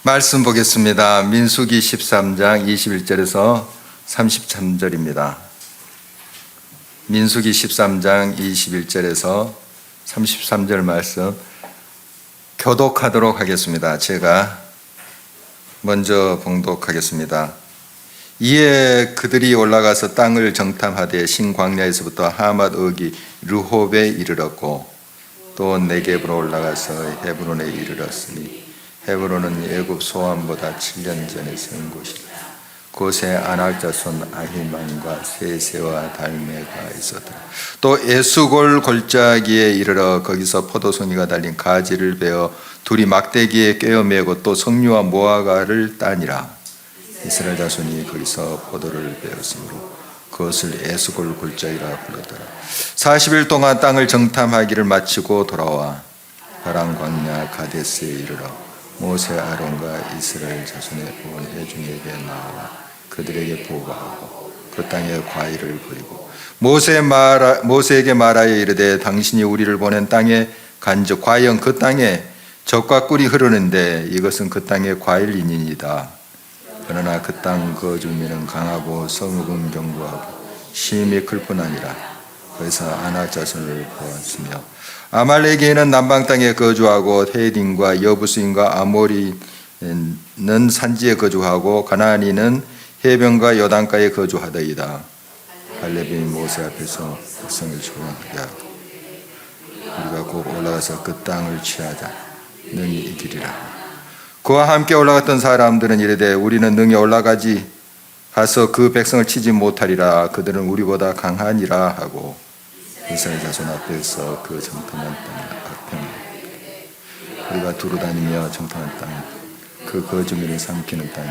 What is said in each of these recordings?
말씀 보겠습니다. 민수기 13장 21절에서 33절입니다. 민수기 13장 21절에서 33절 말씀 교독하도록 하겠습니다. 제가 먼저 봉독하겠습니다. 이에 그들이 올라가서 땅을 정탐하되 신광야에서부터 하맛 어기 르홉에 이르렀고 또 네겝으로 올라가서 헤브론에 이르렀으니 헤브론은 애굽 소환보다 7년 전에 세운 곳이라. 그곳에 아낙 자손 아히만과 세세와 달메가 있었더라. 또 에스골 골짜기에 이르러 거기서 포도송이가 달린 가지를 베어 둘이 막대기에 꿰어 매고 또 석류와 모아가를 따니라. 이스라엘 자손이 거기서 포도를 베었으므로 그것을 에스골 골짜기라 불렀더라. 40일 동안 땅을 정탐하기를 마치고 돌아와 바람 광야 가데스에 이르러 모세 아론과 이스라엘 자손의 온 회중에게 나와 그들에게 보고하고 그 땅에 과일을 보이고 모세에게 말하여 이르되 당신이 우리를 보낸 땅에 간즉 과연 그 땅에 젖과 꿀이 흐르는데 이것은 그 땅의 과일이니이다. 그러나 그 땅 거주민은 강하고 성읍은 견고하고 심히 클 뿐 아니라 그래서 아낙 자손을 보았으며 아말렉에는 남방 땅에 거주하고 헤딘과 여부스인과 아모리는 산지에 거주하고 가나안인은 해변과 요단가에 거주하더이다. 갈렙이 모세 앞에서 백성을 조용하게 하고 우리가 곧 올라가서 그 땅을 취하자 능히 이기리라. 그와 함께 올라갔던 사람들은 이르되 우리는 능히 올라가지 가서 그 백성을 치지 못하리라. 그들은 우리보다 강하니라 하고 이스라엘 자손 앞에서 그 정탐한 땅을 악평하고 우리가 두루다니며 정탐한 땅 그 거주민을 삼키는 땅이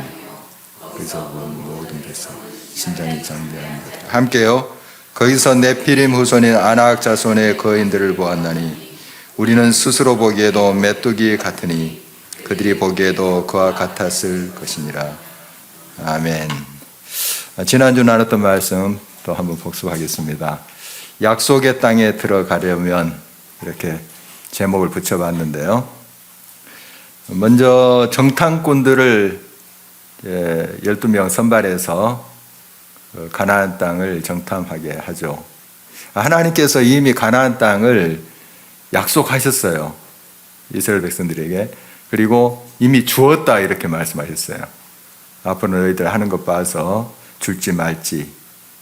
거기서 본 모든 백성 신장이 장대한 것 함께요. 거기서 네피림 후손인 아낙 자손의 거인들을 보았나니 우리는 스스로 보기에도 메뚜기 같으니 그들이 보기에도 그와 같았을 것이니라. 아멘. 지난주 나눴던 말씀 또 한번 복습하겠습니다. 약속의 땅에 들어가려면 이렇게 제목을 붙여봤는데요. 먼저 정탐꾼들을 12명 선발해서 가나안 땅을 정탐하게 하죠. 하나님께서 이미 가나안 땅을 약속하셨어요. 이스라엘 백성들에게. 그리고 이미 주었다 이렇게 말씀하셨어요. 앞으로 너희들 하는 것 봐서 줄지 말지.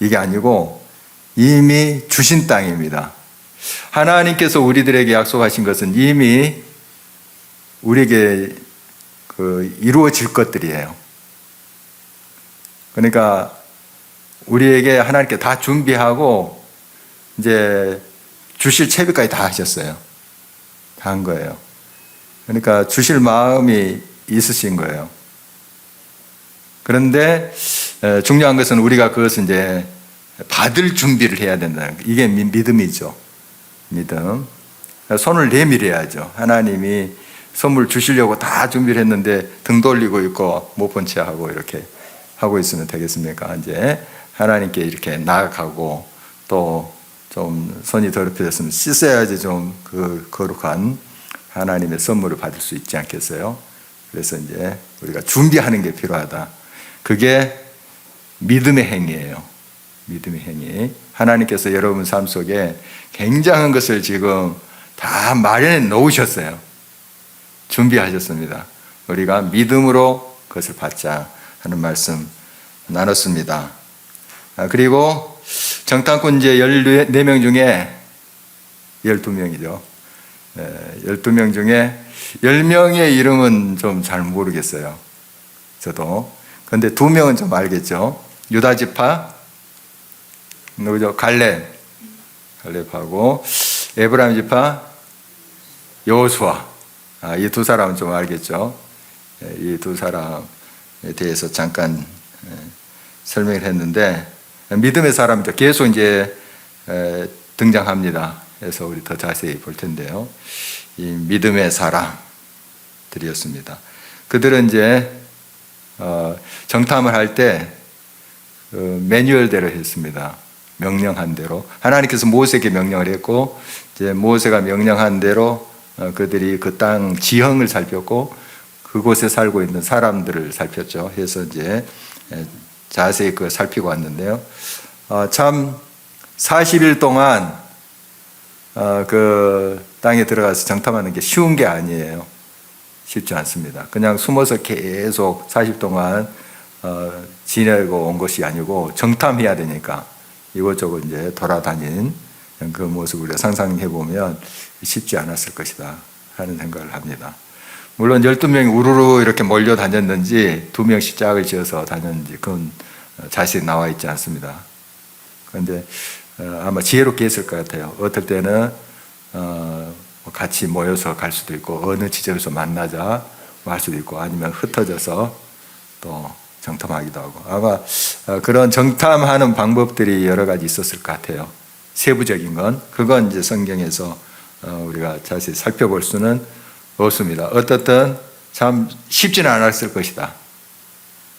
이게 아니고 이미 주신 땅입니다. 하나님께서 우리들에게 약속하신 것은 이미 우리에게 이루어질 것들이에요. 그러니까 우리에게 하나님께 다 준비하고 이제 주실 채비까지 다 하셨어요. 다 한 거예요. 그러니까 주실 마음이 있으신 거예요. 그런데 중요한 것은 우리가 그것을 이제 받을 준비를 해야 된다는 거예요. 이게 믿음이죠. 믿음. 손을 내밀어야죠. 하나님이 선물 주시려고 다 준비를 했는데 등 돌리고 있고 못 본 채 하고 이렇게 하고 있으면 되겠습니까? 이제 하나님께 이렇게 나아가고 또 좀 손이 더럽혀졌으면 씻어야지 좀 그 거룩한 하나님의 선물을 받을 수 있지 않겠어요? 그래서 이제 우리가 준비하는 게 필요하다. 그게 믿음의 행위예요. 믿음의 행위. 하나님께서 여러분 삶 속에 굉장한 것을 지금 다 마련해 놓으셨어요. 준비하셨습니다. 우리가 믿음으로 그것을 받자 하는 말씀 나눴습니다. 그리고 정탐꾼 이제 14명 중에 12명이죠. 12명 중에 10명의 이름은 좀 잘 모르겠어요. 저도. 그런데 2명은 좀 알겠죠. 유다 지파 누구죠? 갈렙하고 에브라임 지파 여호수아. 이 두 사람은 좀 알겠죠. 이 두 사람에 대해서 잠깐 설명을 했는데 믿음의 사람이죠. 계속 이제 등장합니다. 그래서 우리 더 자세히 볼 텐데요. 이 믿음의 사람들이었습니다. 그들은 이제 정탐을 할 때 매뉴얼대로 했습니다. 명령한 대로 하나님께서 모세에게 명령을 했고 이제 모세가 명령한 대로 그들이 그 땅 지형을 살폈고 그곳에 살고 있는 사람들을 살폈죠. 해서 이제 자세히 그 살피고 왔는데요. 참 40일 동안 그 땅에 들어가서 정탐하는 게 쉬운 게 아니에요. 쉽지 않습니다. 그냥 숨어서 계속 40 동안 지내고 온 것이 아니고 정탐해야 되니까 이곳저곳 이제 돌아다닌 그 모습을 우리가 상상해 보면 쉽지 않았을 것이다 하는 생각을 합니다. 물론 12명이 우르르 이렇게 몰려 다녔는지 2명씩 짝을 지어서 다녔는지 그건 자세히 나와 있지 않습니다. 그런데 아마 지혜롭게 했을 것 같아요. 어떨 때는 같이 모여서 갈 수도 있고 어느 지점에서 만나자 할 수도 있고 아니면 흩어져서 또 정탐하기도 하고 아마 그런 정탐하는 방법들이 여러 가지 있었을 것 같아요. 세부적인 건 그건 이제 성경에서 우리가 자세히 살펴볼 수는 없습니다. 어떻든 참 쉽지는 않았을 것이다.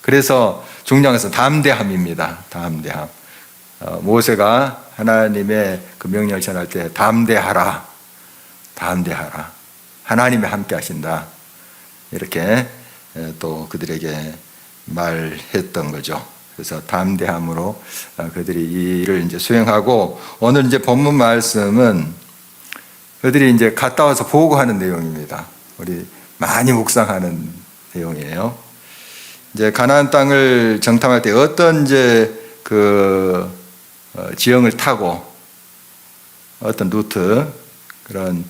그래서 중요한 것은 담대함입니다. 담대함. 모세가 하나님의 그 명령을 전할 때 담대하라. 담대하라. 하나님이 함께 하신다. 이렇게 또 그들에게 말했던 거죠. 그래서 담대함으로 그들이 이 일을 이제 수행하고 오늘 이제 본문 말씀은 그들이 이제 갔다 와서 보고하는 내용입니다. 우리 많이 묵상하는 내용이에요. 이제 가나안 땅을 정탐할 때 어떤 이제 그 지형을 타고 어떤 루트 그런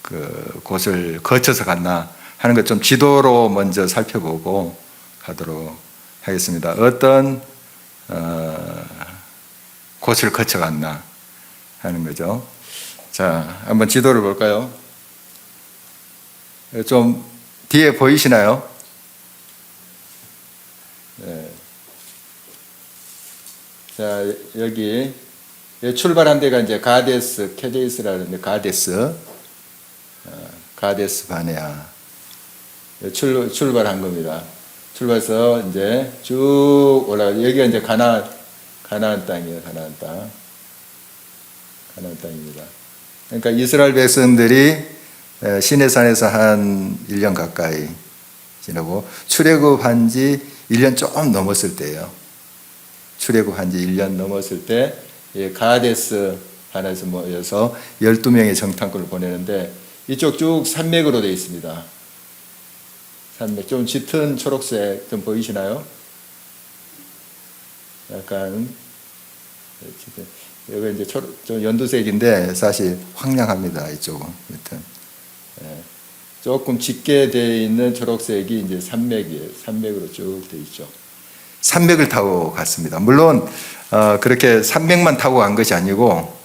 그 곳을 거쳐서 갔나 하는 것 좀 지도로 먼저 살펴보고 가도록 하겠습니다. 어떤 곳을 거쳐 갔나 하는 거죠. 자, 한번 지도를 볼까요? 좀 뒤에 보이시나요? 네. 자, 여기 출발한 데가 이제 가데스, 케데스라는데 가데스 바네아 출발한 겁니다. 출발해서 이제 쭉 올라가 여기가 이제 가나안 땅이에요. 가나안 땅입니다. 그러니까 이스라엘 백성들이 시내산에서 한 1년 가까이 지내고 출애굽한 지 1년 조금 넘었을 때예요. 출애굽한 지 1년 넘었을 때 가데스 바네아에서 모여서 12명의 정탐꾼을 보내는데 이쪽 쭉 산맥으로 되어 있습니다. 산맥 좀 짙은 초록색 좀 보이시나요? 약간 여기 이제 좀 연두색인데 사실 황량합니다. 이쪽은 밑은 조금 짙게 되어 있는 초록색이 이제 산맥이에요. 산맥으로 쭉 되어 있죠. 산맥을 타고 갔습니다. 물론 그렇게 산맥만 타고 간 것이 아니고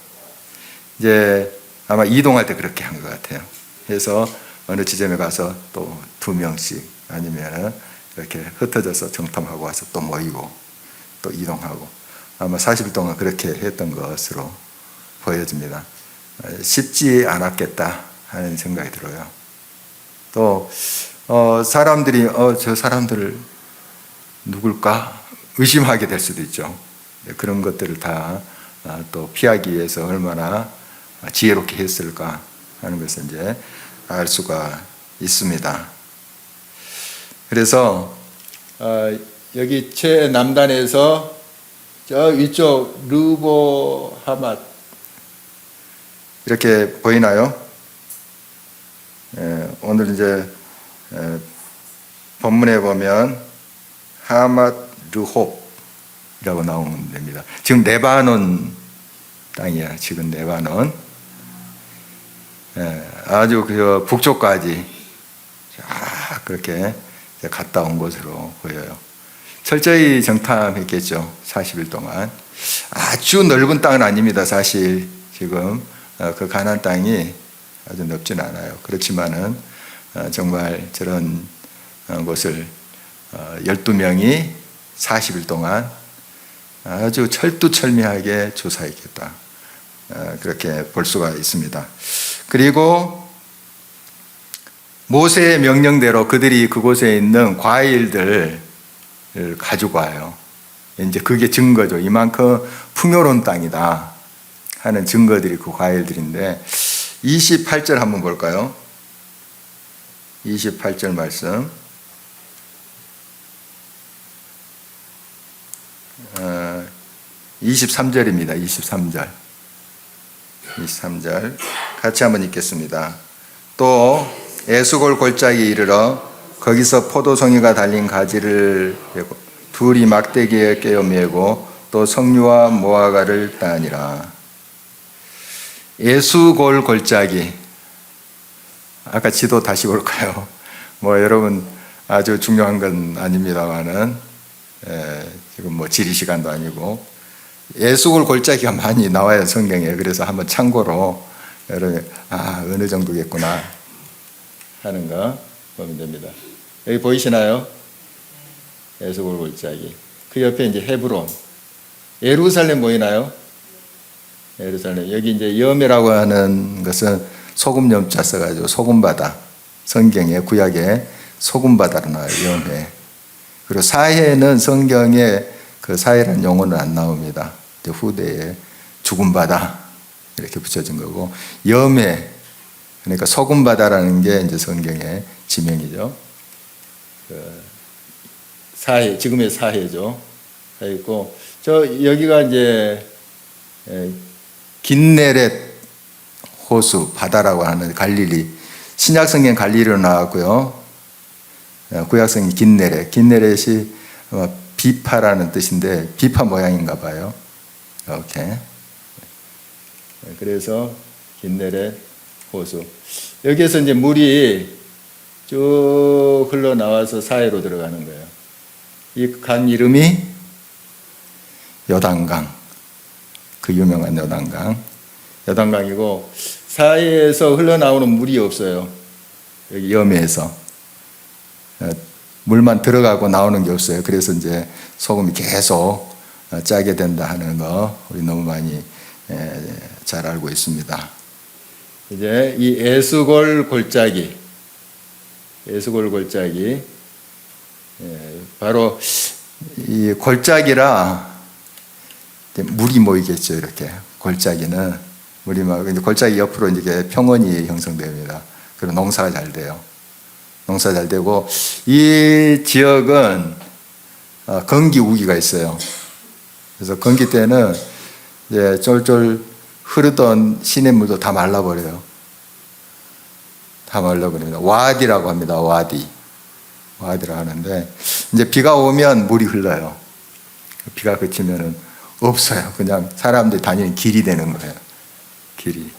이제 아마 이동할 때 그렇게 한 것 같아요. 그래서 어느 지점에 가서 또 2명씩 아니면 이렇게 흩어져서 정탐하고 와서 또 모이고 또 이동하고 아마 40일 동안 그렇게 했던 것으로 보여집니다. 쉽지 않았겠다 하는 생각이 들어요. 또 사람들이 저 사람들을 누굴까 의심하게 될 수도 있죠. 그런 것들을 다 또 피하기 위해서 얼마나 지혜롭게 했을까 하는 것을 이제 알 수가 있습니다. 그래서 여기 최남단에서 저 위쪽 르보 하맛 이렇게 보이나요? 오늘 이제 본문에 보면 하맛 르홉이라고 나오는 데입니다. 지금 레바논 땅이야. 지금 레바논. 아주 그 북쪽까지 쫙 그렇게 갔다 온 것으로 보여요. 철저히 정탐했겠죠. 40일 동안. 아주 넓은 땅은 아닙니다. 사실 지금 그 가나안 땅이 아주 넓진 않아요. 그렇지만은 정말 저런 곳을 12명이 40일 동안 아주 철두철미하게 조사했겠다. 그렇게 볼 수가 있습니다. 그리고 모세의 명령대로 그들이 그곳에 있는 과일들을 가지고 와요. 이제 그게 증거죠. 이만큼 풍요로운 땅이다 하는 증거들이 그 과일들인데 28절 한번 볼까요? 28절 말씀. 23절입니다. 23절 같이 한번 읽겠습니다. 또 에스골 골짜기에 이르러 거기서 포도송이가 달린 가지를 베고 둘이 막대기에 꿰어 메고 또 석류와 모아가를 따니라. 에스골 골짜기. 아까 지도 다시 볼까요? 뭐 여러분 아주 중요한 건 아닙니다만은 지금 뭐 지리 시간도 아니고 에스골 골짜기가 많이 나와요 성경에. 그래서 한번 참고로 여러분 어느 정도겠구나 하는 거 보면 됩니다. 여기 보이시나요? 에스골 골짜기. 그 옆에 이제 헤브론, 예루살렘 보이나요? 예루살렘. 여기 이제 염이라고 하는 것은 소금 염자 써가지고 소금바다. 성경에 구약에 소금바다로 나와요. 염해. 그리고 사해는 성경에 그 사해라는 용어는 안 나옵니다. 후대에 죽은 바다 이렇게 붙여진 거고, 염해 그러니까 소금 바다라는 게 이제 성경의 지명이죠. 그 사해, 지금의 사해죠. 있고 저 여기가 이제 긴네렛 호수 바다라고 하는 갈릴리. 신약성경 갈릴리로 나왔고요. 구약성경 긴네렛. 긴네렛이 비파라는 뜻인데 비파 모양인가 봐요. 이렇게. 그래서 긴네렛 호수. 여기에서 이제 물이 쭉 흘러나와서 사해로 들어가는 거예요. 이 강 이름이 요단강. 그 유명한 요단강. 요단강이고 사해에서 흘러나오는 물이 없어요. 여기 염해에서. 물만 들어가고 나오는 게 없어요. 그래서 이제 소금이 계속 짜게 된다 하는 거 우리 너무 많이 잘 알고 있습니다. 이제 이 에스골 골짜기, 바로 이 골짜기라 물이 모이겠죠. 이렇게 골짜기는 물이 막 골짜기 옆으로 이제 평원이 형성됩니다. 그리고 농사가 잘 돼요. 농사 잘 되고 이 지역은 건기 우기가 있어요. 그래서 건기 때는 이제 쫄쫄 흐르던 시냇물도 다 말라버려요. 다 말라버립니다. 와디라고 합니다. 와디라고 하는데 이제 비가 오면 물이 흘러요. 비가 그치면은 없어요. 그냥 사람들이 다니는 길이 되는 거예요. 길이.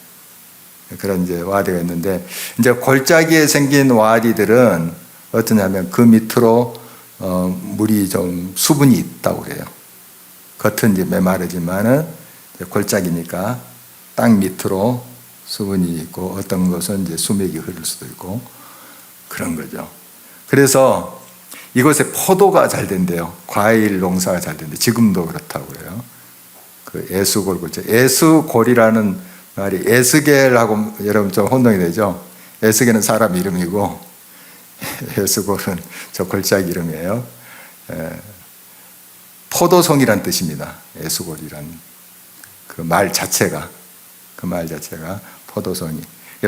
그런 이제 와디가 있는데 이제 골짜기에 생긴 와디들은 어떠냐면 그 밑으로 물이 좀 수분이 있다고 그래요. 겉은 이제 메마르지만은 골짜기니까 땅 밑으로 수분이 있고 어떤 것은 이제 수맥이 흐를 수도 있고 그런 거죠. 그래서 이곳에 포도가 잘 된대요. 과일 농사가 잘 된대요. 지금도 그렇다고 그래요. 그 에스골 골짜기. 에스골이라는 말이 에스겔하고 여러분 좀 혼동이 되죠. 에스겔은 사람 이름이고 에스골은 저 골짜기 이름이에요. 포도송이란 뜻입니다. 에스골이란 그 말 자체가 포도송이.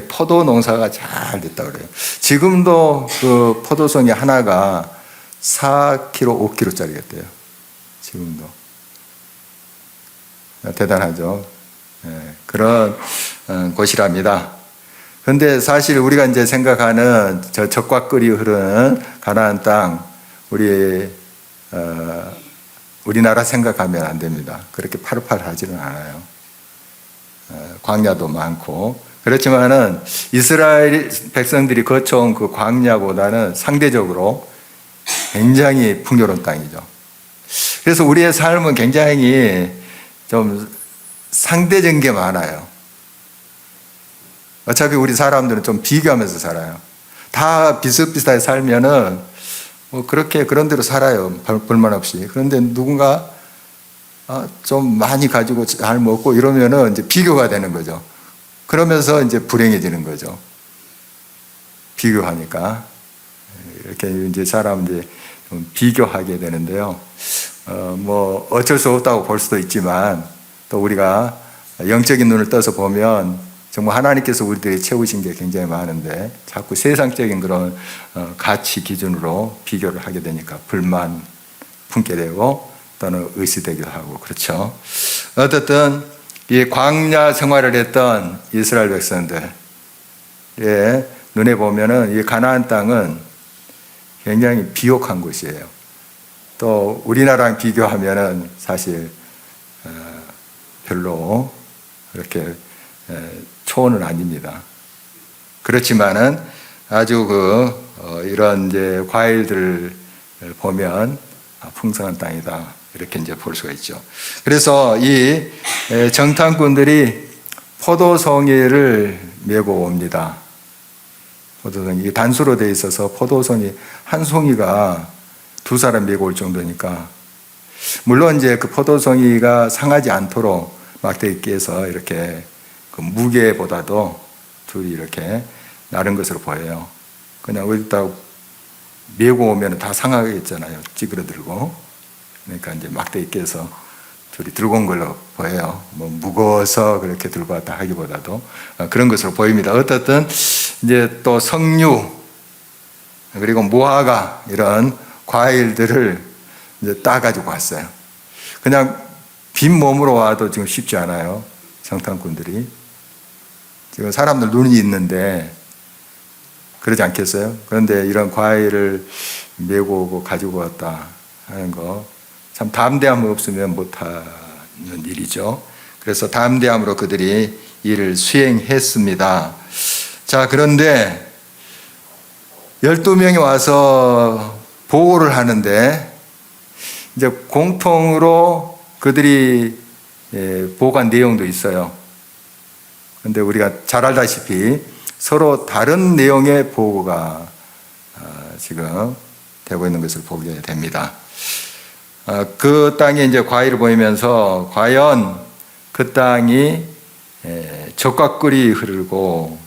포도 농사가 잘 됐다고 그래요. 지금도 그 포도송이 하나가 4kg, 5kg짜리였대요. 지금도. 대단하죠. 그런 곳이랍니다. 그런데 사실 우리가 이제 생각하는 저 적과 꿀이 흐르는 가나안 땅, 우리나라 생각하면 안 됩니다. 그렇게 파릇파릇하지는 않아요. 광야도 많고 그렇지만은 이스라엘 백성들이 거쳐온 그 광야보다는 상대적으로 굉장히 풍요로운 땅이죠. 그래서 우리의 삶은 굉장히 좀 상대적인 게 많아요. 어차피 우리 사람들은 좀 비교하면서 살아요. 다 비슷비슷하게 살면은 뭐 그렇게 그런 대로 살아요. 불만 없이. 그런데 누군가 좀 많이 가지고 잘 먹고 이러면은 이제 비교가 되는 거죠. 그러면서 이제 불행해지는 거죠. 비교하니까. 이렇게 이제 사람들이 좀 비교하게 되는데요. 뭐 어쩔 수 없다고 볼 수도 있지만 또 우리가 영적인 눈을 떠서 보면 정말 하나님께서 우리들이 채우신 게 굉장히 많은데 자꾸 세상적인 그런 가치 기준으로 비교를 하게 되니까 불만 품게 되고 또는 의시되기도 하고 그렇죠. 어쨌든 이 광야 생활을 했던 이스라엘 백성들의 눈에 보면은 이 가나안 땅은 굉장히 비옥한 곳이에요. 또 우리나라랑 비교하면은 사실 별로 그렇게 초원은 아닙니다. 그렇지만은 아주 이런 이제 과일들을 보면 풍성한 땅이다 이렇게 이제 볼 수가 있죠. 그래서 이 정탐꾼들이 포도송이를 메고 옵니다. 포도송이 단수로 되어 있어서 포도송이 한 송이가 두 사람 메고 올 정도니까 물론 이제 그 포도송이가 상하지 않도록 막대기 깨서 이렇게 그 무게보다도 둘이 이렇게 나른 것으로 보여요. 그냥 어디다 메고 오면 다 상하겠잖아요. 찌그러들고. 그러니까 이제 막대기 깨서 둘이 들고 온 걸로 보여요. 뭐 무거워서 그렇게 들고 왔다 하기보다도 그런 것으로 보입니다. 어떻든 이제 또 석류 그리고 무화과 이런 과일들을 이제 따가지고 왔어요. 그냥 빈 몸으로 와도 지금 쉽지 않아요. 정탐꾼들이. 지금 사람들 눈이 있는데 그러지 않겠어요? 그런데 이런 과일을 메고 오고 가지고 왔다 하는 거 참 담대함 없으면 못하는 일이죠. 그래서 담대함으로 그들이 일을 수행했습니다. 자, 그런데 12명이 와서 보고를 하는데 이제 공통으로 그들이 보고한 내용도 있어요. 그런데 우리가 잘 알다시피 서로 다른 내용의 보고가 지금 되고 있는 것을 보게 됩니다. 그 땅에 이제 과일을 보이면서 과연 그 땅이 젖과 꿀이 흐르고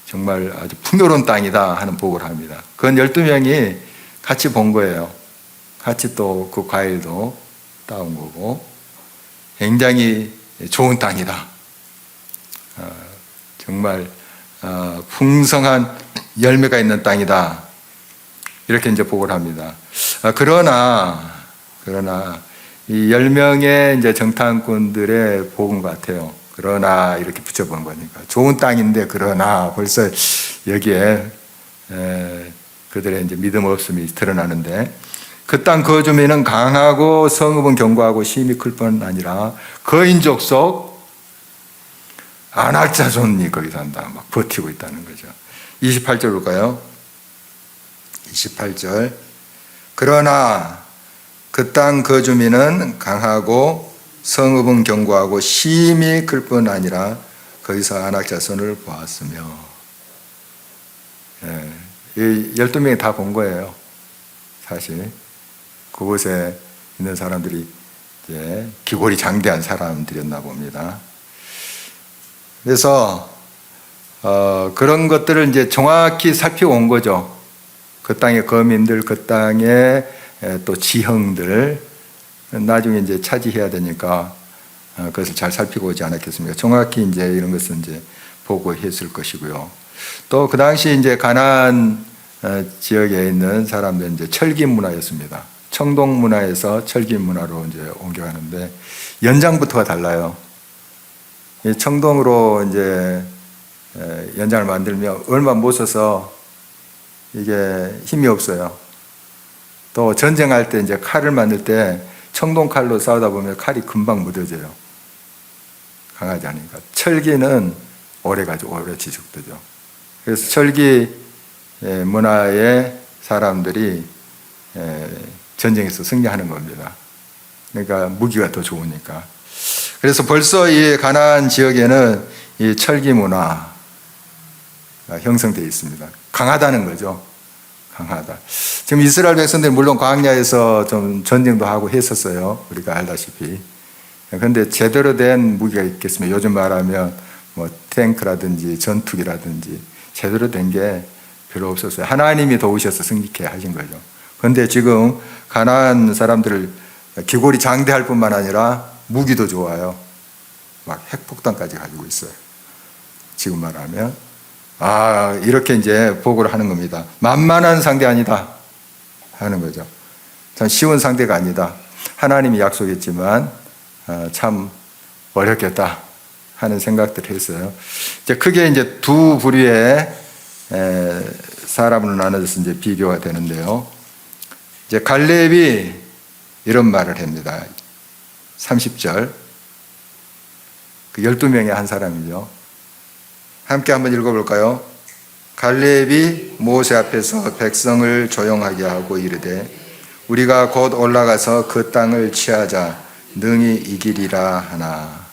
정말 아주 풍요로운 땅이다 하는 보고를 합니다. 그건 12명이 같이 본 거예요. 같이 또 그 과일도 따온 거고 굉장히 좋은 땅이다. 정말 풍성한 열매가 있는 땅이다. 이렇게 이제 보고를 합니다. 그러나 이 10명의 이제 정탐꾼들의 복음 같아요. 그러나 이렇게 붙여보는 거니까 좋은 땅인데 그러나 벌써 여기에 그들의 이제 믿음 없음이 드러나는데 그 땅 거주민은 강하고 성읍은 견고하고 힘이 클 뿐 아니라 거인족 속 안악자손이 거기 산다. 막 버티고 있다는 거죠. 28절 볼까요? 28절. 그러나 그 땅 거주민은 강하고 성읍은 견고하고 힘이 클 뿐 아니라 거기서 안악자손을 보았으며. 이 12명이 다 본 거예요. 사실 그곳에 있는 사람들이 이제 기골이 장대한 사람들이었나 봅니다. 그래서 그런 것들을 이제 정확히 살펴온 거죠. 그 땅의 거민들, 그 땅의 또 지형들 나중에 이제 차지해야 되니까 그것을 잘 살피고 오지 않았겠습니까? 정확히 이제 이런 것을 이제 보고했을 것이고요. 또 그 당시 이제 가나안 지역에 있는 사람들은 이제 철기 문화였습니다. 청동 문화에서 철기 문화로 이제 옮겨가는데 연장부터가 달라요. 이 청동으로 이제 연장을 만들면 얼마 못 써서 이게 힘이 없어요. 또 전쟁할 때 이제 칼을 만들 때 청동 칼로 싸우다 보면 칼이 금방 무뎌져요. 강하지 않으니까. 철기는 오래 가지고 오래 지속되죠. 그래서 철기 문화의 사람들이 전쟁에서 승리하는 겁니다. 그러니까 무기가 더 좋으니까. 그래서 벌써 이 가나안 지역에는 이 철기 문화가 형성되어 있습니다. 강하다는 거죠. 강하다. 지금 이스라엘 백성들 물론 광야에서 좀 전쟁도 하고 했었어요. 우리가 알다시피. 그런데 제대로 된 무기가 있겠습니까? 요즘 말하면 뭐 탱크라든지 전투기라든지 제대로 된 게 별로 없었어요. 하나님이 도우셔서 승리케 하신 거죠. 그런데 지금 가나안 사람들을 기골이 장대할 뿐만 아니라 무기도 좋아요. 막 핵폭탄까지 가지고 있어요. 지금 말하면. 이렇게 이제 보고를 하는 겁니다. 만만한 상대 아니다 하는 거죠. 참 쉬운 상대가 아니다. 하나님이 약속했지만 참 어렵겠다 하는 생각들을 했어요. 이제 크게 이제 두 부류의 사람으로 나눠져서 이제 비교가 되는데요. 이제 갈렙이 이런 말을 합니다. 30절. 그 12명의 한 사람이죠. 함께 한번 읽어볼까요? 갈렙이 모세 앞에서 백성을 조용하게 하고 이르되 우리가 곧 올라가서 그 땅을 취하자 능히 이기리라 하나.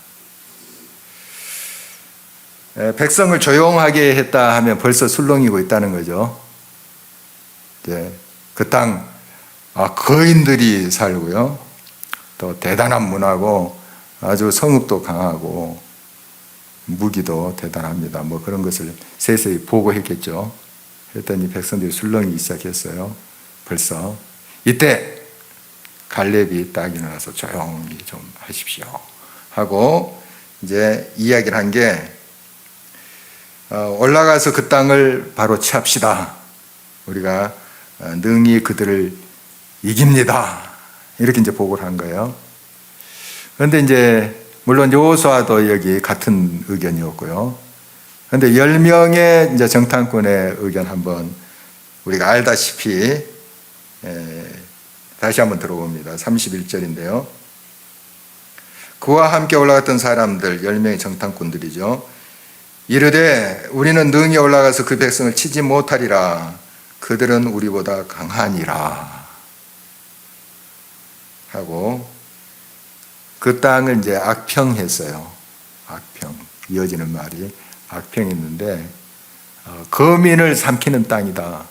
백성을 조용하게 했다 하면 벌써 술렁이고 있다는 거죠. 이제 그 땅, 거인들이 살고요. 또 대단한 문화고 아주 성읍도 강하고 무기도 대단합니다. 뭐 그런 것을 세세히 보고했겠죠. 했더니 백성들이 술렁이기 시작했어요. 벌써. 이때 갈렙이 딱 일어나서 조용히 좀 하십시오 하고 이제 이야기를 한 게 올라가서 그 땅을 바로 취합시다. 우리가 능히 그들을 이깁니다. 이렇게 이제 보고를 한 거예요. 그런데 이제 물론 여호수아도 여기 같은 의견이었고요. 그런데 10명의 이제 정탐꾼의 의견 한번 우리가 알다시피 다시 한번 들어봅니다. 31절인데요. 그와 함께 올라갔던 사람들 10명의 정탐꾼들이죠. 이르되 우리는 능히 올라가서 그 백성을 치지 못하리라. 그들은 우리보다 강하니라 하고 그 땅을 이제 악평했어요. 악평. 이어지는 말이 악평했는데 거민을 삼키는 땅이다.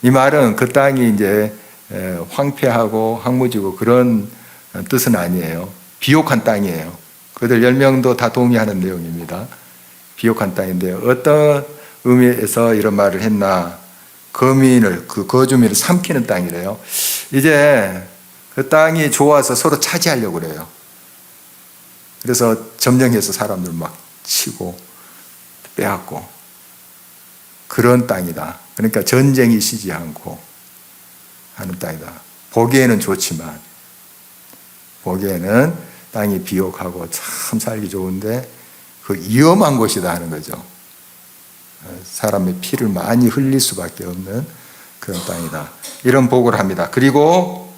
이 말은 그 땅이 이제 황폐하고 황무지고 그런 뜻은 아니에요. 비옥한 땅이에요. 그들 10명도 다 동의하는 내용입니다. 비옥한 땅인데 어떤 의미에서 이런 말을 했나? 거민을, 그 거주민을 삼키는 땅이래요. 이제 그 땅이 좋아서 서로 차지하려고 그래요. 그래서 점령해서 사람들 막 치고 빼앗고 그런 땅이다. 그러니까 전쟁이 쉬지 않고 하는 땅이다. 보기에는 좋지만 보기에는 땅이 비옥하고 참 살기 좋은데 그 위험한 곳이다 하는 거죠. 사람의 피를 많이 흘릴 수밖에 없는 그런 땅이다. 이런 보고를 합니다. 그리고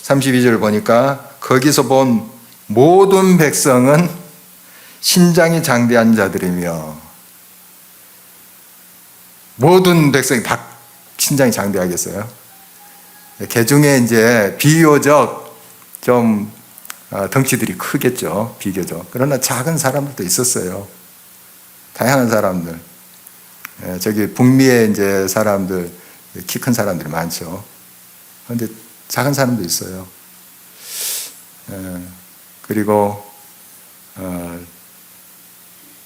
32절 보니까 거기서 본 모든 백성은 신장이 장대한 자들이며 모든 백성이 다 신장이 장대하겠어요. 개중에 이제 비교적 좀 덩치들이 크겠죠. 비교적. 그러나 작은 사람들도 있었어요. 다양한 사람들. 저기 북미에 이제 사람들, 키 큰 사람들이 많죠. 그런데 작은 사람도 있어요. 그리고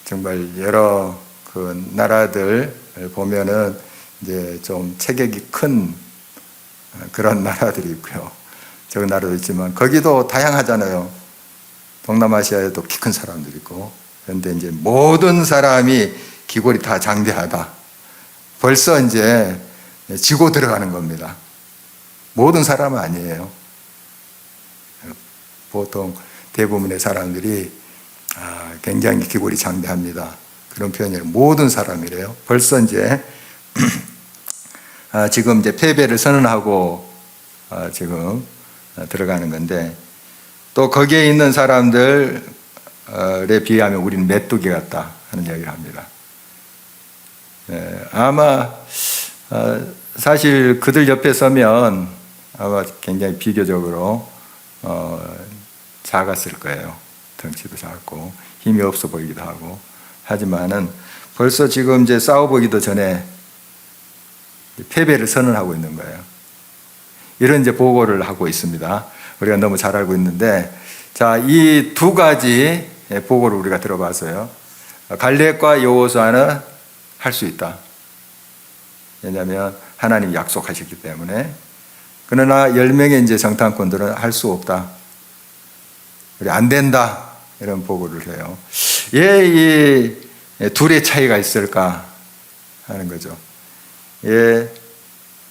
정말 여러 그 나라들 보면은 이제 좀 체격이 큰 그런 나라들이 있고요. 적은 나라도 있지만 거기도 다양하잖아요. 동남아시아에도 키 큰 사람들이 있고. 그런데 이제 모든 사람이 기골이 다 장대하다. 벌써 이제 지고 들어가는 겁니다. 모든 사람은 아니에요. 보통 대부분의 사람들이 굉장히 기골이 장대합니다. 그런 표현이에요. 모든 사람이래요. 벌써 이제 지금 이제 패배를 선언하고 지금 들어가는 건데 또 거기에 있는 사람들에 비하면 우리는 메뚜기 같다 하는 이야기를 합니다. 아마 사실 그들 옆에 서면 아마 굉장히 비교적으로 작았을 거예요. 덩치도 작고 힘이 없어 보이기도 하고 하지만은 벌써 지금 이제 싸워보기도 전에 패배를 선언하고 있는 거예요. 이런 이제 보고를 하고 있습니다. 우리가 너무 잘 알고 있는데 자, 이 두 가지 보고를 우리가 들어봤어요. 갈렙과 여호수아는 할 수 있다. 왜냐하면 하나님이 약속하셨기 때문에. 그러나 10명의 이제 정탐꾼들은 할 수 없다. 우리 안 된다. 이런 보고를 해요. 이 둘의 차이가 있을까 하는 거죠. 예,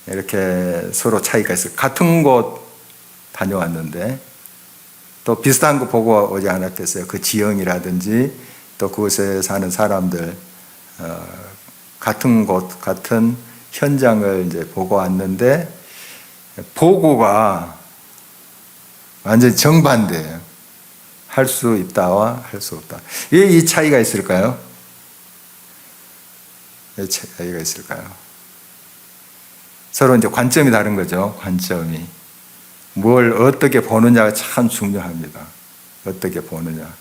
이렇게 서로 차이가 있어요. 같은 곳 다녀왔는데 또 비슷한 거 보고 오지 않았겠어요. 그 지형이라든지 또 그곳에 사는 사람들, 같은 곳, 같은 현장을 이제 보고 왔는데 보고가 완전히 정반대예요. 할 수 있다와 할 수 없다. 왜 이 차이가 있을까요? 왜 차이가 있을까요? 서로 이제 관점이 다른 거죠. 관점이. 뭘 어떻게 보느냐가 참 중요합니다. 어떻게 보느냐.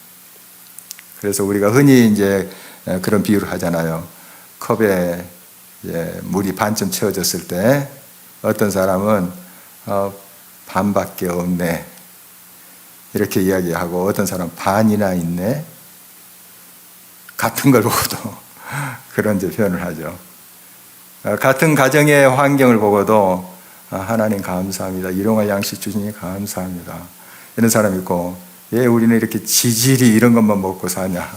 그래서 우리가 흔히 이제 그런 비유를 하잖아요. 컵에 이제 물이 반쯤 채워졌을 때 어떤 사람은 반밖에 없네. 이렇게 이야기하고 어떤 사람은 반이나 있네. 같은 걸 보고도 그런 이제 표현을 하죠. 같은 가정의 환경을 보고도 하나님 감사합니다. 일용할 양식 주시니 감사합니다. 이런 사람이 있고, 예, 우리는 이렇게 지질이 이런 것만 먹고 사냐.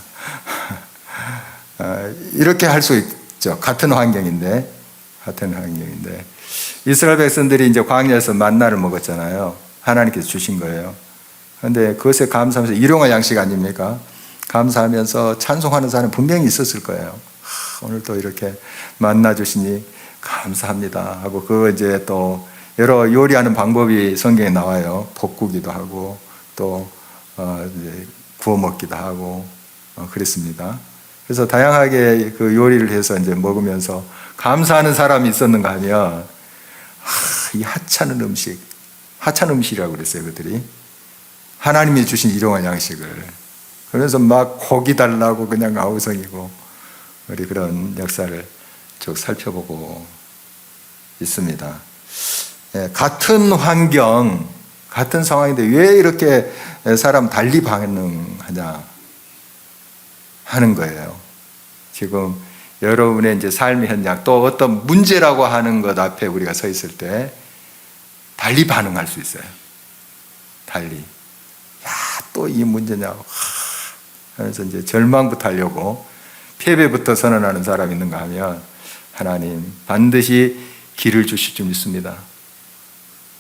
이렇게 할 수 있죠. 같은 환경인데. 이스라엘 백성들이 이제 광야에서 만나를 먹었잖아요. 하나님께서 주신 거예요. 그런데 그것에 감사하면서 일용할 양식 아닙니까? 감사하면서 찬송하는 사람이 분명히 있었을 거예요. 오늘 또 이렇게 만나 주시니 감사합니다 하고, 그거 이제 또 여러 요리하는 방법이 성경에 나와요. 볶기도 하고 또 이제 구워 먹기도 하고 그랬습니다. 그래서 다양하게 그 요리를 해서 이제 먹으면서 감사하는 사람이 있었는가 하면 이 하찮은 음식이라고 그랬어요. 그들이 하나님이 주신 일용할 양식을, 그래서 막 고기 달라고 그냥 아우성이고, 우리 그런 역사를 쭉 살펴보고 있습니다. 같은 환경, 같은 상황인데 왜 이렇게 사람 달리 반응하냐 하는 거예요. 지금 여러분의 이제 삶의 현장, 또 어떤 문제라고 하는 것 앞에 우리가 서 있을 때 달리 반응할 수 있어요. 달리. 야, 또 이 문제냐고 하면서 이제 절망부터 하려고 패배부터 선언하는 사람이 있는가 하면, 하나님 반드시 길을 주실 줄 믿습니다.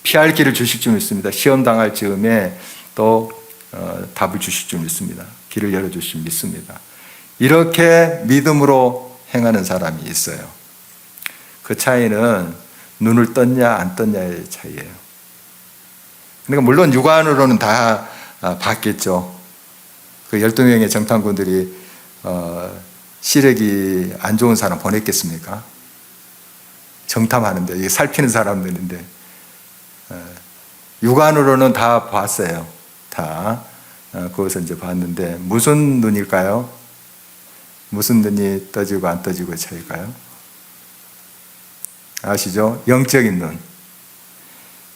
피할 길을 주실 줄 믿습니다. 시험 당할 즈음에 또 답을 주실 줄 믿습니다. 길을 열어주실 줄 믿습니다. 이렇게 믿음으로 행하는 사람이 있어요. 그 차이는 눈을 떴냐 안 떴냐의 차이예요. 그러니까 물론 육안으로는 다 봤겠죠. 그 12명의 정탐꾼들이 시력이 안 좋은 사람 보냈겠습니까? 정탐하는데, 이게 살피는 사람들인데 육안으로는 다 봤어요. 다 그것을 이제 봤는데 무슨 눈일까요? 무슨 눈이 떠지고 안 떠지고의 차이일까요? 아시죠? 영적인 눈.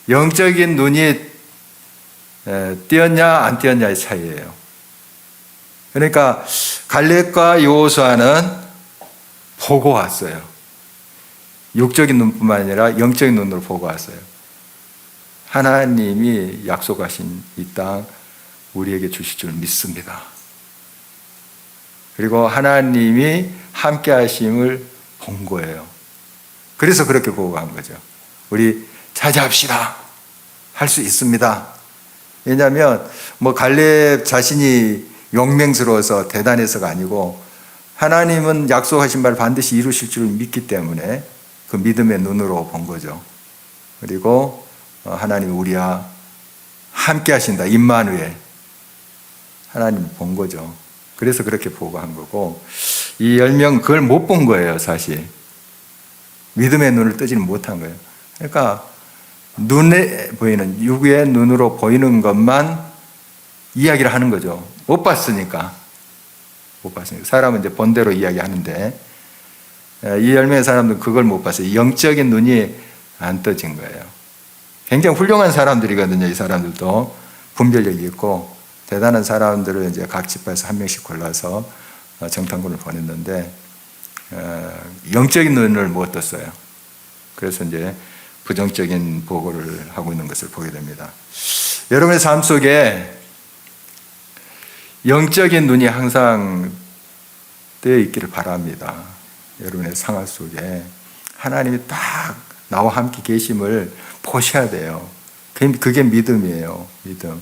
영적인 눈이 띄었냐 안 띄었냐의 차이예요. 그러니까 갈렙과 여호수아는 보고 왔어요. 육적인 눈뿐만 아니라 영적인 눈으로 보고 왔어요. 하나님이 약속하신 이 땅 우리에게 주실 줄 믿습니다. 그리고 하나님이 함께 하심을 본 거예요. 그래서 그렇게 보고 간 거죠. 우리 자제합시다. 할 수 있습니다. 왜냐하면 갈렙 자신이 용맹스러워서 대단해서가 아니고, 하나님은 약속하신 바를 반드시 이루실 줄 믿기 때문에 그 믿음의 눈으로 본 거죠. 그리고 하나님 우리와 함께 하신다. 임마누엘. 하나님 본 거죠. 그래서 그렇게 보고 한 거고, 이 10명 그걸 못 본 거예요. 사실 믿음의 눈을 뜨지는 못한 거예요. 그러니까 눈에 보이는, 육의 눈으로 보이는 것만 이야기를 하는 거죠. 못 봤으니까. 사람은 이제 본대로 이야기하는데, 이 10명의 사람들은 그걸 못 봤어요. 영적인 눈이 안 떠진 거예요. 굉장히 훌륭한 사람들이거든요. 이 사람들도 분별력이 있고 대단한 사람들을 이제 각 지파에서 한 명씩 골라서 정탐꾼을 보냈는데, 영적인 눈을 못 떴어요. 그래서 이제 부정적인 보고를 하고 있는 것을 보게 됩니다. 여러분의 삶 속에 영적인 눈이 항상 되어 있기를 바랍니다. 여러분의 상황 속에 하나님이 딱 나와 함께 계심을 보셔야 돼요. 그게 믿음이에요. 믿음.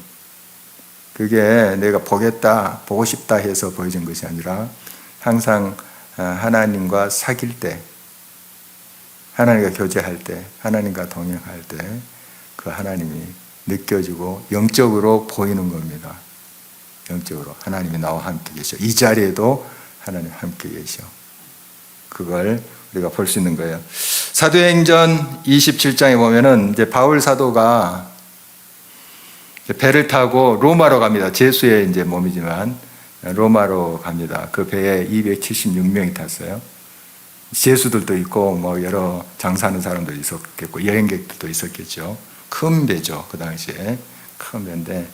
그게 내가 보겠다, 보고 싶다 해서 보여진 것이 아니라 항상 하나님과 사귈 때, 하나님과 교제할 때, 하나님과 동행할 때 그 하나님이 느껴지고 영적으로 보이는 겁니다. 영적으로 하나님이 나와 함께 계셔. 이 자리에도 하나님 함께 계셔. 그걸 우리가 볼 수 있는 거예요. 사도행전 27장에 보면은 이제 바울 사도가 배를 타고 로마로 갑니다. 제수의 이제 몸이지만 로마로 갑니다. 그 배에 276명이 탔어요. 제수들도 있고 뭐 여러 장사하는 사람도 있었겠고 여행객들도 있었겠죠. 큰 배죠. 그 당시에 큰 배인데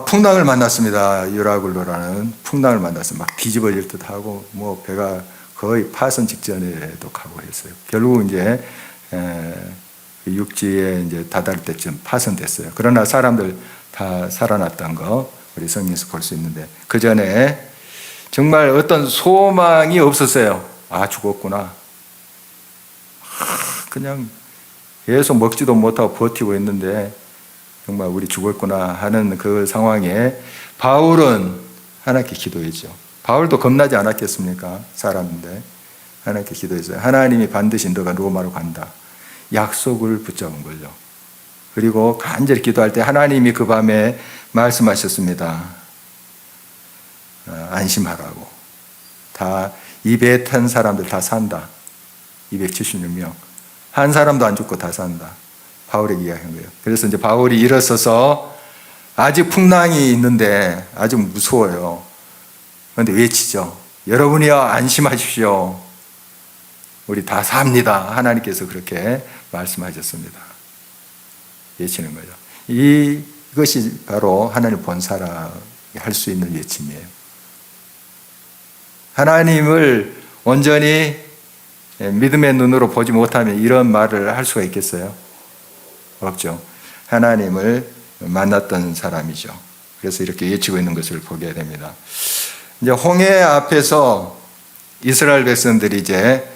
풍랑을 만났습니다. 유라굴로라는 풍랑을 만났어요. 막 뒤집어질 듯하고 뭐 배가 거의 파선 직전에도 가고 했어요. 결국 이제 육지에 이제 다다를 때쯤 파손됐어요. 그러나 사람들 다 살아났던 거 우리 성경에서 볼 수 있는데 그 전에 정말 어떤 소망이 없었어요. 아, 죽었구나. 그냥 계속 먹지도 못하고 버티고 있는데 정말 우리 죽었구나 하는 그 상황에 바울은 하나님께 기도했죠. 바울도 겁나지 않았겠습니까? 사람인데 하나님께 기도했어요. 하나님이 반드시 너가 로마로 간다. 약속을 붙잡은 거죠. 그리고 간절히 기도할 때 하나님이 그 밤에 말씀하셨습니다. 안심하라고. 다 이 배에 탄 사람들 다 산다. 276명. 한 사람도 안 죽고 다 산다. 바울에게 이야기한 거예요. 그래서 이제 바울이 일어서서 아직 풍랑이 있는데 아주 무서워요. 그런데 외치죠. 여러분이여 안심하십시오. 우리 다 삽니다. 하나님께서 그렇게 말씀하셨습니다. 외치는 거죠. 이것이 바로 하나님 본 사람이 할 수 있는 외침이에요. 하나님을 온전히 믿음의 눈으로 보지 못하면 이런 말을 할 수가 있겠어요? 없죠. 하나님을 만났던 사람이죠. 그래서 이렇게 외치고 있는 것을 보게 됩니다. 이제 홍해 앞에서 이스라엘 백성들이 이제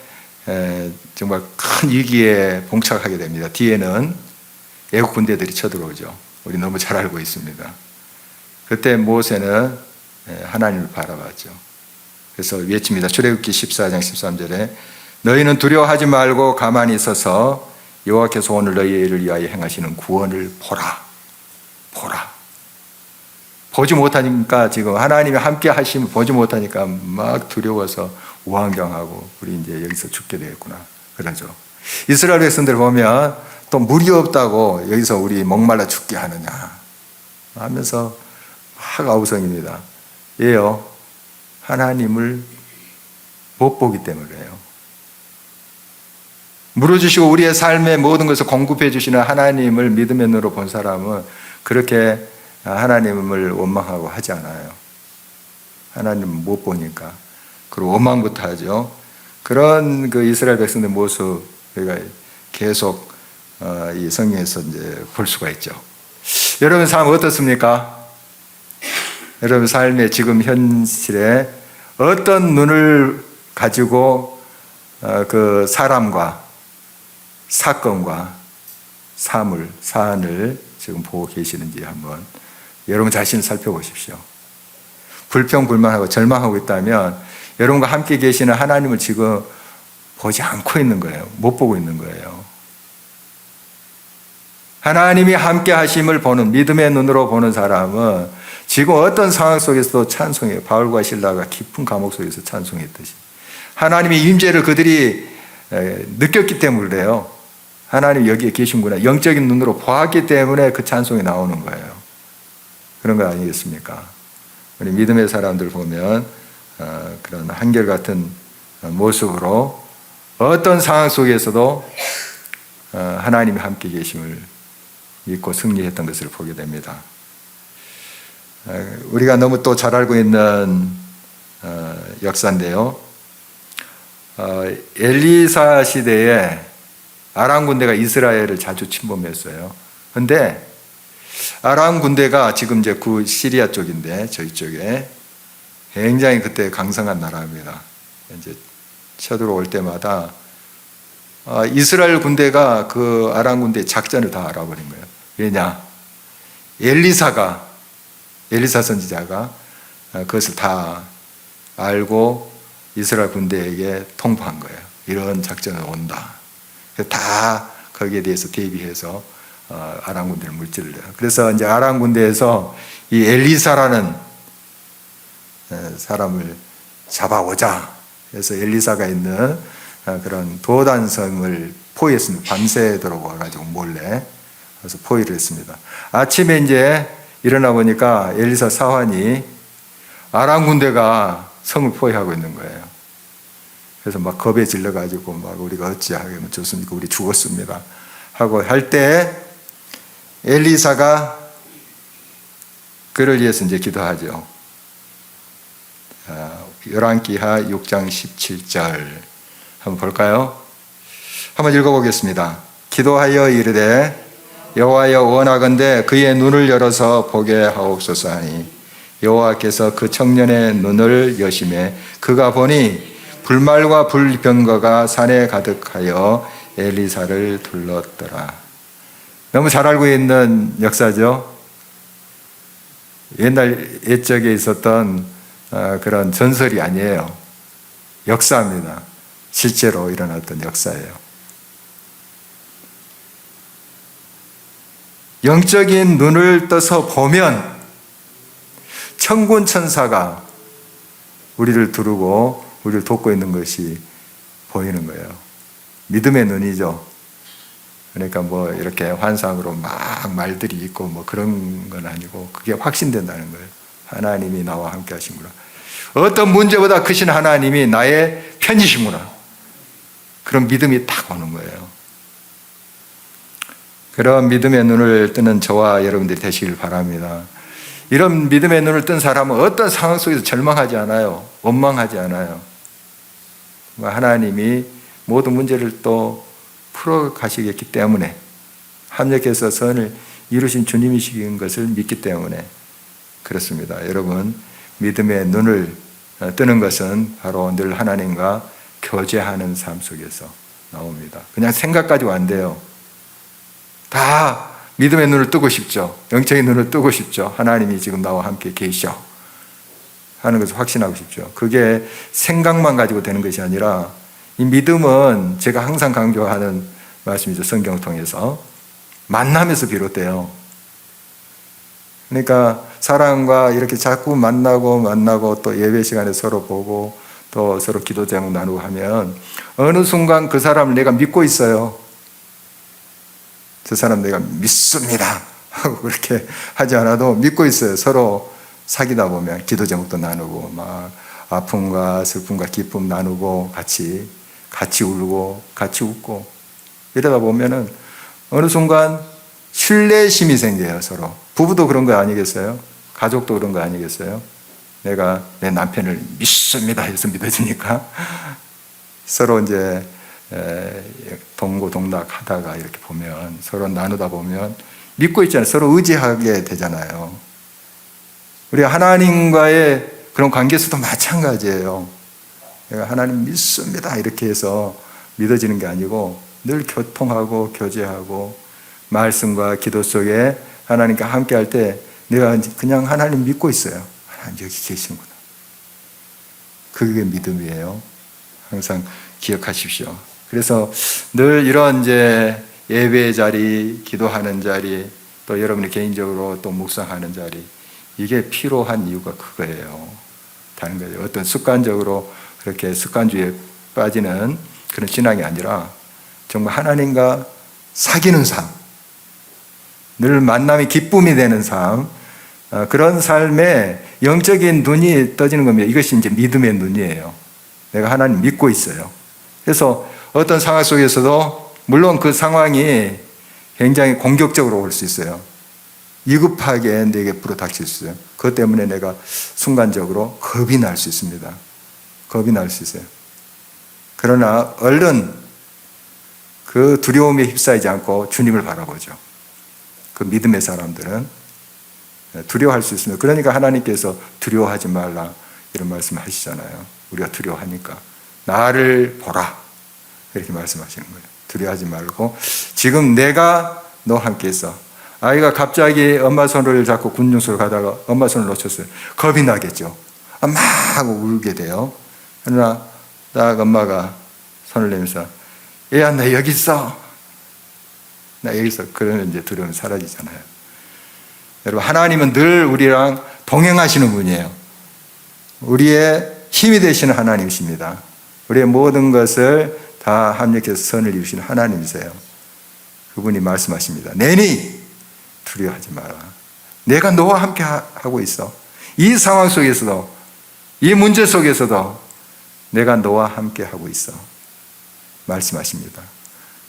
정말 큰 위기에 봉착하게 됩니다. 뒤에는 애국 군대들이 쳐들어오죠. 우리 너무 잘 알고 있습니다. 그때 모세는 하나님을 바라봤죠. 그래서 외칩니다. 출애굽기 14장 13절에 너희는 두려워하지 말고 가만히 있어서 여호와께서 오늘 너희를 위하여 행하시는 구원을 보라. 보라. 보지 못하니까 지금 하나님이 함께 하시면 보지 못하니까 막 두려워서 우왕좌왕하고 우리 이제 여기서 죽게 되겠구나. 그러죠. 이스라엘 백성들 보면 또 물이 없다고 여기서 우리 목말라 죽게 하느냐 하면서 막 아우성입니다. 왜요? 하나님을 못 보기 때문에요. 물어주시고 우리의 삶의 모든 것을 공급해 주시는 하나님을 믿음의 눈으로 본 사람은 그렇게 하나님을 원망하고 하지 않아요. 하나님을 못 보니까. 그리고 원망부터 하죠. 그런 그 이스라엘 백성의 모습 우리가 계속 이 성경에서 이제 볼 수가 있죠. 여러분 삶 어떻습니까? 여러분 삶의 지금 현실에 어떤 눈을 가지고 그 사람과 사건과 사안을 지금 보고 계시는지 한번 여러분 자신을 살펴보십시오. 불평불만하고 절망하고 있다면 여러분과 함께 계시는 하나님을 지금 보지 않고 있는 거예요. 못 보고 있는 거예요. 하나님이 함께 하심을 보는 믿음의 눈으로 보는 사람은 지금 어떤 상황 속에서도 찬송해요. 바울과 실라가 깊은 감옥 속에서 찬송했듯이. 하나님의 임재를 그들이 느꼈기 때문에 그래요. 하나님 여기에 계신구나. 영적인 눈으로 보았기 때문에 그 찬송이 나오는 거예요. 그런 거 아니겠습니까? 우리 믿음의 사람들 보면 그런 한결같은 모습으로 어떤 상황 속에서도 하나님이 함께 계심을 믿고 승리했던 것을 보게 됩니다. 우리가 너무 또 잘 알고 있는 역사인데요. 엘리사 시대에 아람 군대가 이스라엘을 자주 침범했어요. 그런데 아람 군대가 지금 이제 그 시리아 쪽인데 저희 쪽에 굉장히 그때 강성한 나라입니다. 이제 쳐들어올 때마다 이스라엘 군대가 그 아람 군대의 작전을 다 알아버린 거예요. 왜냐? 엘리사 선지자가 그것을 다 알고 이스라엘 군대에게 통보한 거예요. 이런 작전은 온다. 다 거기에 대해서 대비해서 아람 군대를 물질을 해요. 그래서 이제 아람 군대에서 이 엘리사라는 사람을 잡아오자. 그래서 엘리사가 있는 그런 도단성을 포위했습니다. 밤새도록 와가지고 몰래. 그래서 포위를 했습니다. 아침에 이제 일어나 보니까 엘리사 사환이 아람 군대가 성을 포위하고 있는 거예요. 그래서 막 겁에 질려가지고 막 우리가 어찌 하면 좋습니까? 우리 죽었습니다. 하고 할 때 엘리사가 그를 위해서 이제 기도하죠. 열왕기하 6장 17절 한번 볼까요? 한번 읽어보겠습니다. 기도하여 이르되 여호와여 원하건대 그의 눈을 열어서 보게 하옵소서 하니 여호와께서 그 청년의 눈을 여심해 그가 보니 불말과 불병거가 산에 가득하여 엘리사를 둘렀더라. 너무 잘 알고 있는 역사죠. 옛날 옛적에 있었던 그런 전설이 아니에요. 역사입니다. 실제로 일어났던 역사예요. 영적인 눈을 떠서 보면 천군 천사가 우리를 두르고 우리를 돕고 있는 것이 보이는 거예요. 믿음의 눈이죠. 그러니까 뭐 이렇게 환상으로 막 말들이 있고 뭐 그런 건 아니고 그게 확신된다는 거예요. 하나님이 나와 함께 하시구나. 어떤 문제보다 크신 하나님이 나의 편이시구나. 그런 믿음이 딱 오는 거예요. 그런 믿음의 눈을 뜨는 저와 여러분들이 되시길 바랍니다. 이런 믿음의 눈을 뜬 사람은 어떤 상황 속에서 절망하지 않아요. 원망하지 않아요. 하나님이 모든 문제를 또 풀어 가시겠기 때문에 합력해서 선을 이루신 주님이신 것을 믿기 때문에 그렇습니다. 여러분, 믿음의 눈을 뜨는 것은 바로 늘 하나님과 교제하는 삶 속에서 나옵니다. 그냥 생각 가지고 안 돼요. 다 믿음의 눈을 뜨고 싶죠. 영적인 눈을 뜨고 싶죠. 하나님이 지금 나와 함께 계셔 하는 것을 확신하고 싶죠. 그게 생각만 가지고 되는 것이 아니라 이 믿음은 제가 항상 강조하는 말씀이죠. 성경 통해서 만남에서 비롯돼요. 그러니까 사람과 이렇게 자꾸 만나고 또 예배 시간에 서로 보고 또 서로 기도 제목 나누고 하면 어느 순간 그 사람을 내가 믿고 있어요. 저 사람 내가 믿습니다 하고 그렇게 하지 않아도 믿고 있어요. 서로 사귀다 보면 기도 제목도 나누고 막 아픔과 슬픔과 기쁨 나누고 같이 울고 같이 웃고 이러다 보면은 어느 순간 신뢰심이 생겨요. 서로 부부도 그런 거 아니겠어요? 가족도 그런 거 아니겠어요? 내가 내 남편을 믿습니다 해서 믿어지니까 서로 이제 동고동락 하다가 이렇게 보면 서로 나누다 보면 믿고 있잖아요. 서로 의지하게 되잖아요. 우리 하나님과의 그런 관계에서도 마찬가지예요. 내가 하나님 믿습니다 이렇게 해서 믿어지는 게 아니고 늘 교통하고 교제하고 말씀과 기도 속에 하나님과 함께 할 때 내가 그냥 하나님 믿고 있어요. 하나님 여기 계시는구나. 그게 믿음이에요. 항상 기억하십시오. 그래서 늘 이런 이제 예배의 자리, 기도하는 자리, 또 여러분이 개인적으로 또 묵상하는 자리, 이게 필요한 이유가 그거예요. 다른 거예요. 어떤 습관적으로 그렇게 습관주의에 빠지는 그런 신앙이 아니라 정말 하나님과 사귀는 삶, 늘 만남이 기쁨이 되는 삶, 그런 삶에 영적인 눈이 떠지는 겁니다. 이것이 이제 믿음의 눈이에요. 내가 하나님 믿고 있어요. 그래서 어떤 상황 속에서도 물론 그 상황이 굉장히 공격적으로 올 수 있어요. 위급하게 내게 불어닥칠 수 있어요. 그것 때문에 내가 순간적으로 겁이 날 수 있습니다. 겁이 날 수 있어요. 그러나 얼른 그 두려움에 휩싸이지 않고 주님을 바라보죠. 그 믿음의 사람들은 두려워할 수 있습니다. 그러니까 하나님께서 두려워하지 말라. 이런 말씀을 하시잖아요. 우리가 두려워하니까 나를 보라 이렇게 말씀하시는 거예요. 두려워하지 말고 지금 내가 너와 함께 있어. 아이가 갑자기 엄마 손을 잡고 군중수로 가다가 엄마 손을 놓쳤어요. 겁이 나겠죠. 막 울게 돼요. 그러나 딱 엄마가 손을 내면서 얘야 나 여기 있어. 나 여기 있어. 그러면 이제 두려움이 사라지잖아요. 여러분 하나님은 늘 우리랑 동행하시는 분이에요. 우리의 힘이 되시는 하나님이십니다. 우리의 모든 것을 다 합력해서 선을 이루시는 하나님이세요. 그분이 말씀하십니다. 내니 두려워하지 마라. 내가 너와 함께 하고 있어. 이 상황 속에서도 이 문제 속에서도 내가 너와 함께 하고 있어. 말씀하십니다.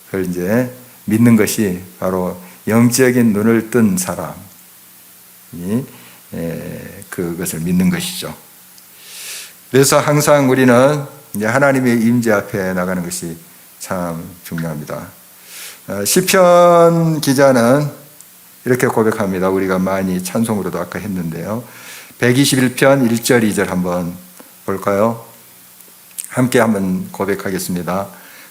그걸 이제 믿는 것이 바로 영적인 눈을 뜬 사람이 그것을 믿는 것이죠. 그래서 항상 우리는 이제 하나님의 임재 앞에 나가는 것이 참 중요합니다. 시편 기자는 이렇게 고백합니다. 우리가 많이 찬송으로도 아까 했는데요. 121편 1절 2절 한번 볼까요? 함께 한번 고백하겠습니다.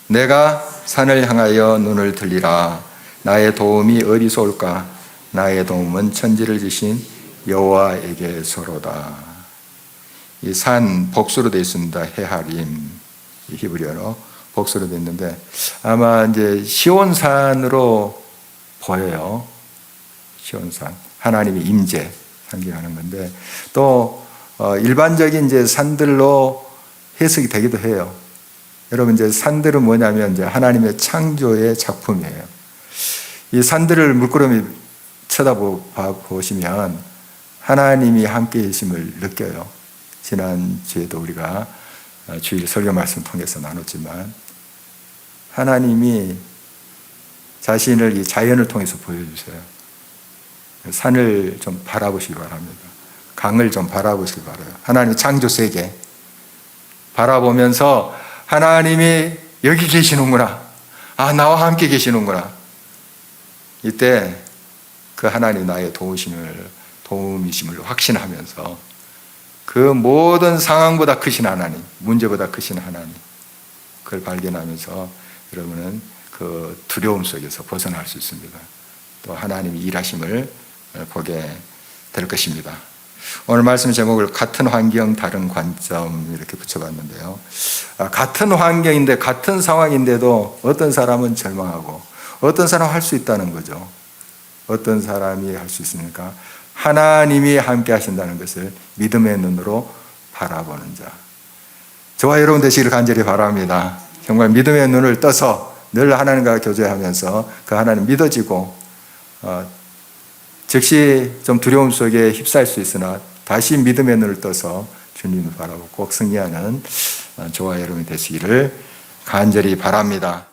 내가 산을 향하여 눈을 들리라. 나의 도움이 어디서 올까? 나의 도움은 천지를 지신 여호와에게서로다. 이 산 복수로 되어 있습니다. 헤하림, 히브리어로 복수로 되어 있는데 아마 이제 시온산으로 보여요. 시온산, 하나님의 임재 상징하는 건데 또 일반적인 이제 산들로 해석이 되기도 해요. 여러분 이제 산들은 뭐냐면 이제 하나님의 창조의 작품이에요. 이 산들을 물끄러미 쳐다보시면 하나님이 함께 계심을 느껴요. 지난주에도 우리가 주일 설교 말씀 통해서 나눴지만 하나님이 자신을 이 자연을 통해서 보여주세요. 산을 좀 바라보시기 바랍니다. 강을 좀 바라보시기 바라요. 하나님의 창조 세계 바라보면서 하나님이 여기 계시는구나. 아, 나와 함께 계시는구나. 이때 그 하나님 나의 도움이심을 확신하면서 그 모든 상황보다 크신 하나님, 문제보다 크신 하나님, 그걸 발견하면서 여러분은 그 두려움 속에서 벗어날 수 있습니다. 또 하나님이 일하심을 보게 될 것입니다. 오늘 말씀 제목을 같은 환경, 다른 관점 이렇게 붙여봤는데요. 같은 환경인데 같은 상황인데도 어떤 사람은 절망하고 어떤 사람은 할 수 있다는 거죠. 어떤 사람이 할 수 있습니까? 하나님이 함께 하신다는 것을 믿음의 눈으로 바라보는 자. 저와 여러분 되시기를 간절히 바랍니다. 정말 믿음의 눈을 떠서 늘 하나님과 교제하면서 그 하나님 믿어지고 즉시 좀 두려움 속에 휩싸일 수 있으나 다시 믿음의 눈을 떠서 주님을 바라보고 꼭 승리하는 저와 여러분이 되시기를 간절히 바랍니다.